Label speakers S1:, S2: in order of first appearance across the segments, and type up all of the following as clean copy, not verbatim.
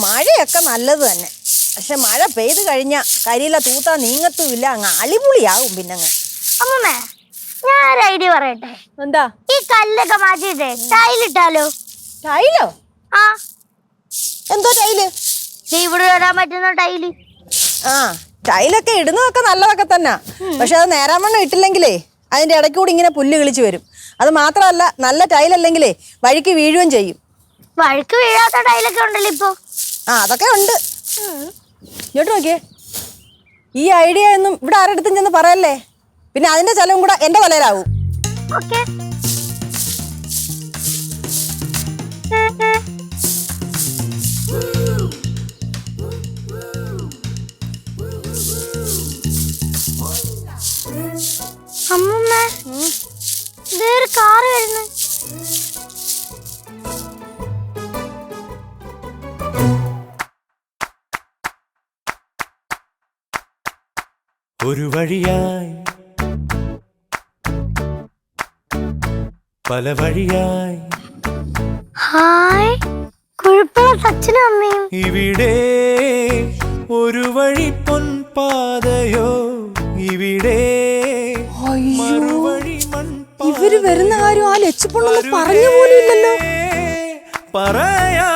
S1: മഴയൊക്കെ നല്ലത് തന്നെ. പക്ഷെ മഴ പെയ്ത് കഴിഞ്ഞാൽ കരിയില തൂത്താ നീങ്ങത്തുമില്ല, അങ്ങ് അളിപുളിയാകും. പിന്നെ അങ്ങ്
S2: അമ്മമ്മേ, ഞാൻ ഒരു ഐഡിയ പറയട്ടെ.
S1: എന്താ?
S2: ഈ കല്ലൊക്കെ മാറ്റിയിട്ടേ ടൈലിട്ടാലോ?
S1: ടൈലോ?
S2: ആ,
S1: എന്തോ ടൈല്?
S2: ഇവിടെ വരാൻ പറ്റുന്ന ടൈല്.
S1: ആ, ടൈലൊക്കെ ഇടുന്നതൊക്കെ നല്ലതൊക്കെ തന്നെ. പക്ഷെ അത് നേരാമണ്ണം ഇട്ടില്ലെങ്കിലേ അതിന്റെ ഇടയ്ക്ക് കൂടി ഇങ്ങനെ പുല്ല് കിളിച്ച് വരും. അത് മാത്രമല്ല, നല്ല ടൈലല്ലെങ്കിലേ വഴിക്ക് വീഴുകയും ചെയ്യും.
S2: വഴുക്ക് വീഴാത്ത ടൈലൊക്കെ ഉണ്ടല്ലോ ഇപ്പൊ.
S1: ആ, അതൊക്കെ ഉണ്ട്. ഇങ്ങോട്ട് നോക്കിയേ. ഈ ഐഡിയ ഒന്നും ഇവിടെ ആരെടുത്തും ചെന്ന് പറയല്ലേ, പിന്നെ അതിന്റെ ചെലവും കൂടെ എന്റെ തലയിലാവും.
S2: ഓക്കേ. അമ്മമ്മ, ഇതൊരു കാറ് വരുന്നു.
S3: ഒരു വഴിയായി പല വഴിയായി
S2: ഹായ്, കുഴപ്പമില്ല സച്ചിനും അമ്മയും.
S3: ഇവിടെ ഒരു വഴി പൊൻപാതയോ, ഇവിടെ മറുവഴി മൺപാതയോ.
S1: ഇവര് വരുന്ന കാര്യം ആ ലച്ചുപൊണ്ണൊന്നും പറഞ്ഞു പോലും ഇല്ലല്ലോ.
S3: പറയാൻ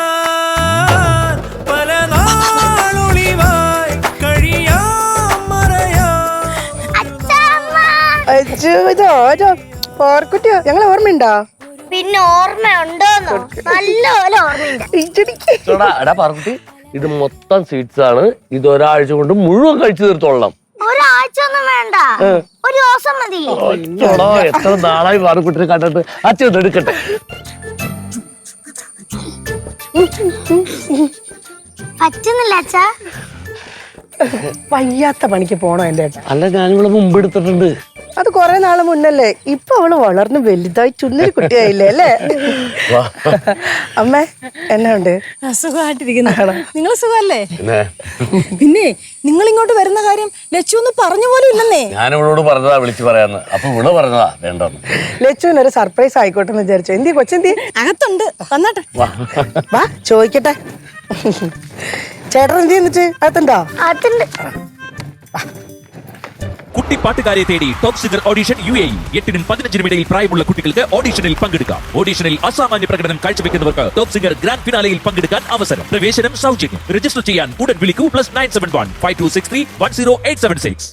S3: പല നാളൊളിവായി കഴിയാൻ മറയാൻ.
S1: പാർക്കുട്ടിയോ? ഞങ്ങളെ ഓർമ്മയുണ്ടോ?
S2: പിന്നെ ഓർമ്മയുണ്ടോന്നോ? നല്ലപോലെ ഓർമ്മയുണ്ട്.
S4: പാർക്കുട്ടി, ഇത് മൊത്തം സ്വീറ്റ്സ് ആണ്. ഇത് ഒരാഴ്ച കൊണ്ട് മുഴുവൻ കഴിച്ചു തീർത്തോളാം.
S2: ഒരാഴ്ച ഒന്നും വേണ്ട, ഒരു ദിവസം മതി.
S4: എത്ര നാളായി പാർക്കുട്ടിനെ കണ്ടിട്ട്. അച്ഛൻ എടുക്കട്ടെ.
S2: പറ്റുന്നില്ല അച്ഛാ.
S5: വയ്യാത്ത പണിക്ക് പോണോ എന്റെ ഏട്ടാ?
S4: അല്ല, ഞാനിവിടെ മുമ്പ് എടുത്തിട്ടുണ്ട്.
S5: അത് കൊറേ നാള് മുന്നല്ലേ. ഇപ്പൊ അവള് വളർന്ന് വലുതായി ചുന്നൊരു കുട്ടിയായില്ലേ അല്ലേ? അമ്മേ, എന്നാ ഉണ്ട്?
S1: സുഖമായിട്ടിരിക്കുന്നതാണോ? നിങ്ങൾ സുഖല്ലേ? പിന്നെ നിങ്ങൾ ഇങ്ങോട്ട് വരുന്ന കാര്യം ലച്ചു ഒന്ന് പറഞ്ഞു പോലും ഇല്ലെന്നേ.
S4: ഞാൻ ഇവളോട് പറഞ്ഞതാ വിളിച്ചു പറയാന്ന്. അപ്പൊ ഇവിടെ പറഞ്ഞതാ വേണ്ടെന്ന്.
S5: ലച്ചുവിനൊരു സർപ്രൈസ് ആയിക്കോട്ടെ എന്ന് വിചാരിച്ചു. എന്തി കൊച്ചെന്തി?
S1: അകത്തുണ്ട്, വന്നാട്ടെ.
S5: വാ, ചോദിക്കട്ടെ. ചേട്ടൻ എന്തി എന്നിട്ട് അകത്തുണ്ടോ?
S2: അതുണ്ട്.
S6: കുട്ടിപ്പാട്ടുകാരെ തേടി ടോപ്പ് സിംഗർ ഓഡിഷൻ UAE. 8-നും 15-നും ഇടയിൽ പ്രായമുള്ള കുട്ടികൾക്ക് ഓഡിഷനിൽ പങ്കെടുക്കാം. ഓഡിഷനിൽ അസാമാന്യ പ്രകടനം കാഴ്ചവെക്കുന്നവർക്ക് ടോപ്പ് സിംഗർ ഗ്രാൻഡ് ഫിനാലയിൽ പങ്കെടുക്കാൻ അവസരം. പ്രവേശനം സൗജന്യം. രജിസ്റ്റർ ചെയ്യാൻ ഉടൻ വിളിക്കൂ. +971 5263 10876.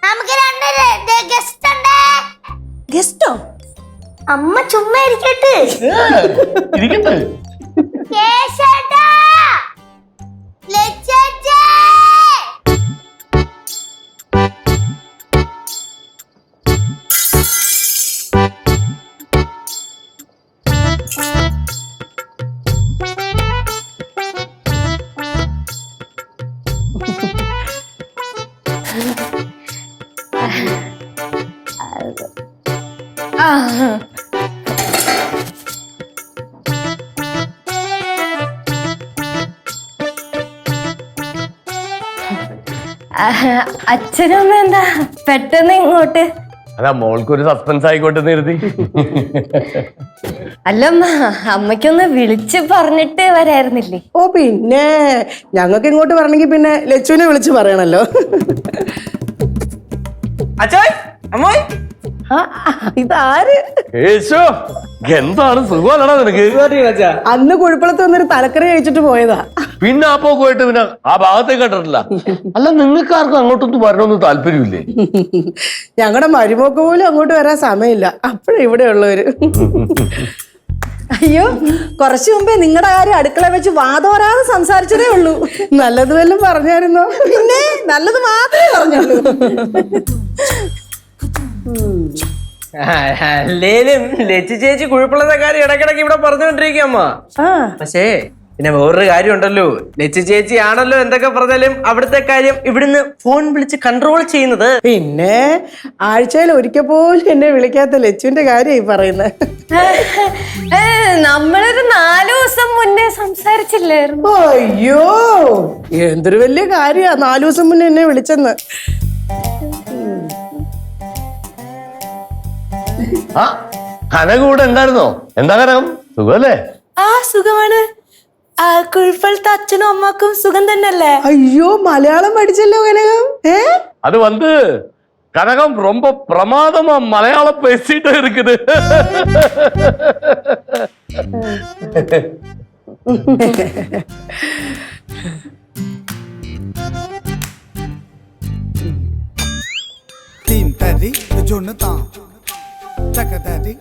S2: നമുക്ക് ഗസ്റ്റ് ഉണ്ട്.
S1: ഗസ്റ്റോ?
S2: അമ്മ ചുമ്മാ ഇരിക്കട്ടെ.
S4: ഇരിക്കട്ടെ.
S2: കേശേട്ടാ, ലച്ചേച്ചേ.
S7: അച്ഛനും അമ്മ എന്താ പെട്ടെന്ന് ഇങ്ങോട്ട്?
S4: അതാ മോൾക്കൊരു സസ്പെൻസ് ആയിക്കോട്ടെ നിർത്തി.
S7: അല്ലമ്മ, അമ്മയ്ക്കൊന്ന് വിളിച്ച് പറഞ്ഞിട്ട് വരായിരുന്നില്ലേ?
S5: ഓ പിന്നെ ഞങ്ങൾക്ക് ഇങ്ങോട്ട് വരണമെങ്കിൽ പിന്നെ ലച്ചുവിനെ വിളിച്ച് പറയണല്ലോ. ഇതാര്?
S4: എന്താണ് സുഖമല്ലടാ നിനക്ക്?
S5: അന്ന് കുഴപ്പളത്ത് വന്നൊരു തലക്കറി കഴിച്ചിട്ട് പോയതാ.
S4: പിന്നെ ആ പോയിട്ട് പിന്നെ ആ ഭാഗത്തേക്ക് കണ്ടിട്ടില്ല. അല്ല, നിങ്ങൾക്ക് ആർക്കും അങ്ങോട്ടൊന്നും വരണമെന്ന് താല്പര്യമില്ലേ?
S5: ഞങ്ങളുടെ മരുമോക്ക് പോലും അങ്ങോട്ട് വരാൻ സമയമില്ല. അപ്പോഴും ഇവിടെ ഉള്ളവര്.
S1: അയ്യോ, കുറച്ചു മുമ്പേ നിങ്ങളുടെ കാര്യം അടുക്കള വെച്ച് വാതോരാതെ സംസാരിച്ചതേ ഉള്ളൂ.
S5: നല്ലത് വല്ലതും പറഞ്ഞായിരുന്നോ?
S1: പിന്നെ നല്ലത് മാത്രമേ പറഞ്ഞുള്ളൂ.
S8: അല്ലേലും ലച്ചു ചേച്ചി കുഴപ്പമുള്ള കാര്യം ഇടക്കിടക്ക് ഇവിടെ പറഞ്ഞുകൊണ്ടിരിക്കമ്മ. പക്ഷേ പിന്നെ വേറൊരു കാര്യം ഉണ്ടല്ലോ, ലച്ചു ചേച്ചി ആണല്ലോ എന്തൊക്കെ പറഞ്ഞാലും അവിടുത്തെ കാര്യം ഇവിടുന്ന് ഫോൺ വിളിച്ച് കൺട്രോൾ ചെയ്യുന്നത്.
S5: പിന്നെ ആഴ്ചയിൽ ഒരിക്കൽ പോലും എന്നെ വിളിക്കാത്ത ലച്ചുവിന്റെ കാര്യം ഈ പറയുന്നത്.
S7: നമ്മളൊരു 4 ദിവസം മുന്നേ സംസാരിച്ചില്ലായിരുന്നു?
S5: അയ്യോ, എന്തൊരു വലിയ കാര്യാ 4 ദിവസം മുന്നേ എന്നെ വിളിച്ചെന്ന്.
S4: ആ കനക കൂടെ ഉണ്ടായിരുന്നോ? എന്താ കനകം, സുഖല്ലേ?
S7: ആ സുഖമാണ്. കുഴപ്പമില്ലാത്ത അച്ഛനും അമ്മക്കും സുഖം തന്നെയല്ലേ?
S5: അയ്യോ മലയാളം പഠിച്ചല്ലോ കനകം.
S4: அது வந்து கனகம் ரொம்ப பிரமாதமா மலையாளம் பேசிட்டு இருக்குது.
S9: Team Teddy, the Jonathan. Take a daddy.